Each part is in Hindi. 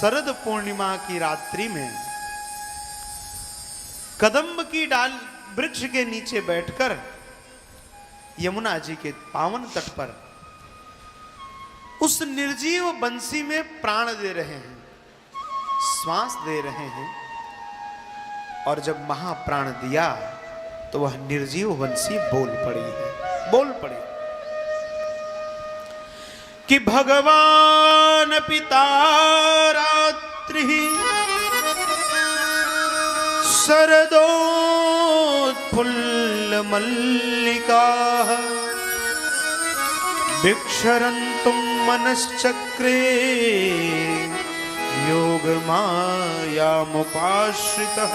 शरद पूर्णिमा की रात्रि में कदम्ब की डाल वृक्ष के नीचे बैठकर यमुना जी के पावन तट पर उस निर्जीव बंसी में प्राण दे रहे हैं, श्वास दे रहे हैं। और जब महाप्राण दिया तो वह निर्जीव बंसी बोल पड़ी है, बोल पड़ी कि भगवान पिता रात्रि शरदोत्फुल्ल मल्लिका बिक्षरन्तुं मनश्चक्रे योगमायामुपाश्रितः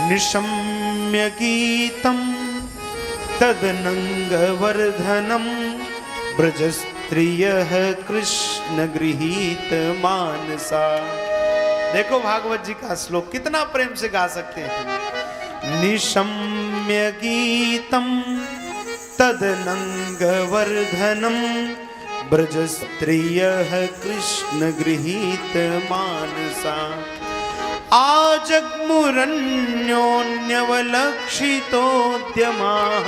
निशम्य गीतं तदनंगवर्धनम ब्रजस्त्रियः कृष्ण गृहीत मानसा। देखो भागवत जी का श्लोक कितना प्रेम से गा सकते हैं। निशम्य गीतम तदनंगवर्धनम ब्रजस्त्रियः कृष्ण गृहीत मानसा। आजग्मुरन्योन्यवलक्षितोद्यमाः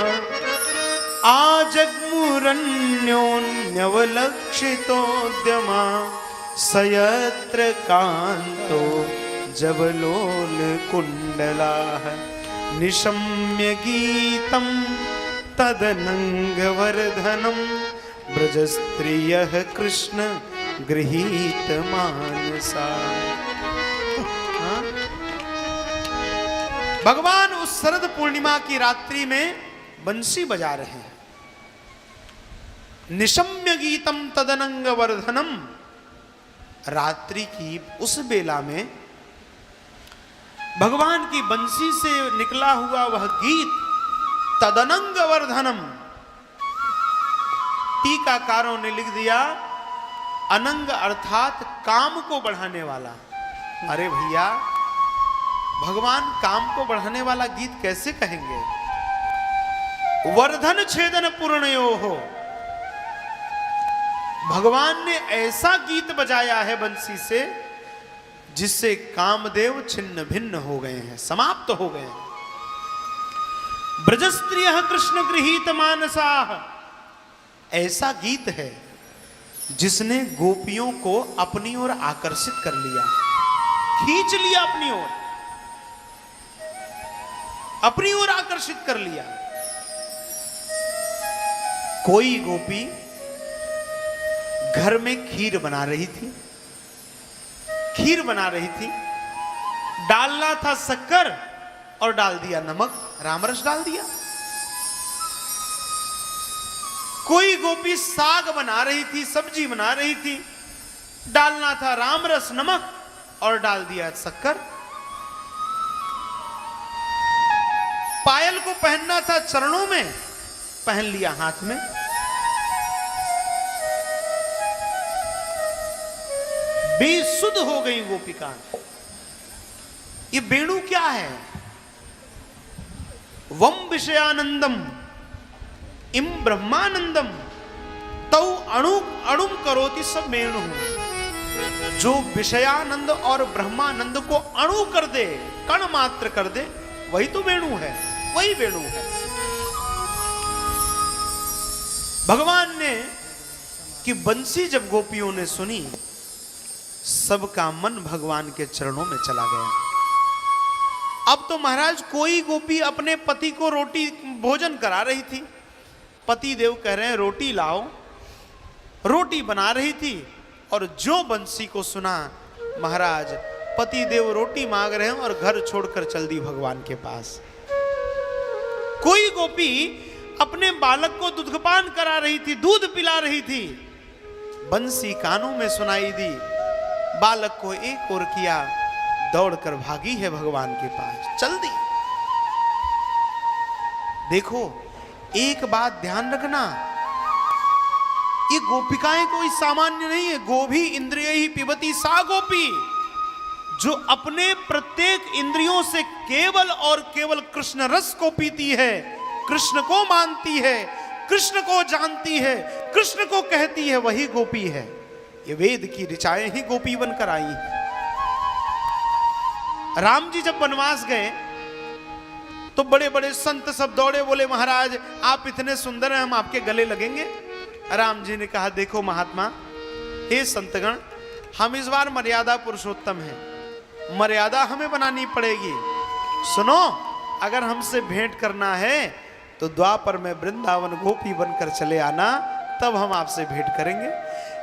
आजग्मुरन्योन्यवलक्षितोद्यमा सयत्र कान्तो जवलोल कुण्डलाः निशम्य गीतं तदनंगवर्धनम ब्रजस्त्रियः कृष्ण गृहीत मानसा। भगवान उस शरद पूर्णिमा की रात्रि में बंसी बजा रहे हैं। निशम्य गीतम तदनंग वर्धनम, रात्रि की उस बेला में भगवान की बंसी से निकला हुआ वह गीत तदनंग वर्धनम, टीकाकारों ने लिख दिया अनंग अर्थात काम को बढ़ाने वाला। अरे भैया, भगवान काम को बढ़ाने वाला गीत कैसे कहेंगे। वर्धन छेदन पूर्णयो हो, भगवान ने ऐसा गीत बजाया है बंसी से जिससे कामदेव छिन्न भिन्न हो गए हैं, समाप्त हो गए हैं। ब्रजस्त्रियः कृष्ण गृहीत मानसाः, ऐसा गीत है जिसने गोपियों को अपनी ओर आकर्षित कर लिया, खींच लिया अपनी ओर, अपनी ओर आकर्षित कर लिया। कोई गोपी घर में खीर बना रही थी, खीर बना रही थी, डालना था शक्कर और डाल दिया नमक, रामरस डाल दिया। कोई गोपी साग बना रही थी, सब्जी बना रही थी, डालना था रामरस नमक और डाल दिया शक्कर। पायल को पहनना था चरणों में, पहन लिया हाथ में। बेसुध हो गई गोपिका। ये वेणु क्या है। वम विषयानंदम इम ब्रह्मानंदम तौ अणु अणुम करोति सब वेणु। जो विषयानंद और ब्रह्मानंद को अणु कर दे, कण मात्र कर दे, वही तो वेणु है, वही वेणु है। भगवान ने कि बंसी जब गोपियों ने सुनी, सबका मन भगवान के चरणों में चला गया। अब तो महाराज कोई गोपी अपने पति को रोटी भोजन करा रही थी, पति देव कह रहे हैं रोटी लाओ, रोटी बना रही थी, और जो बंसी को सुना महाराज पति देव रोटी मांग रहे हैं और घर छोड़कर चल दी भगवान के पास। कोई गोपी अपने बालक को दुग्धपान करा रही थी, दूध पिला रही थी, बंसी कानों में सुनाई दी, बालक को एक ओर किया, दौड़कर भागी है भगवान के पास, चल दी। देखो, एक बात ध्यान रखना, ये गोपिकाएं कोई सामान्य नहीं है। गोभी इंद्रिय ही पिबती सा गोपी, जो अपने प्रत्येक इंद्रियों से केवल और केवल कृष्ण रस को पीती है, कृष्ण को मानती है, कृष्ण को जानती है, कृष्ण को कहती है, वही गोपी है। ये वेद की ऋचाएं ही गोपी बनकर आई हैं। राम जी जब वनवास गए तो बड़े बड़े संत सब दौड़े, बोले महाराज आप इतने सुंदर हैं, हम आपके गले लगेंगे। राम जी ने कहा देखो महात्मा, हे संतगण, हम इस बार मर्यादा पुरुषोत्तम हैं, मर्यादा हमें बनानी पड़ेगी। सुनो, अगर हमसे भेंट करना है तो द्वापर में वृंदावन गोपी बनकर चले आना, तब हम आपसे भेंट करेंगे।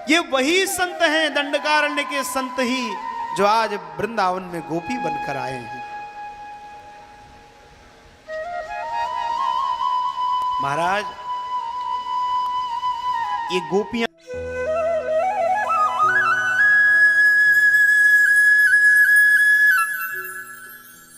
ये वही संत हैं, दंडकारण्य के संत ही, जो आज वृंदावन में गोपी बनकर आए हैं। महाराज, ये गोपियां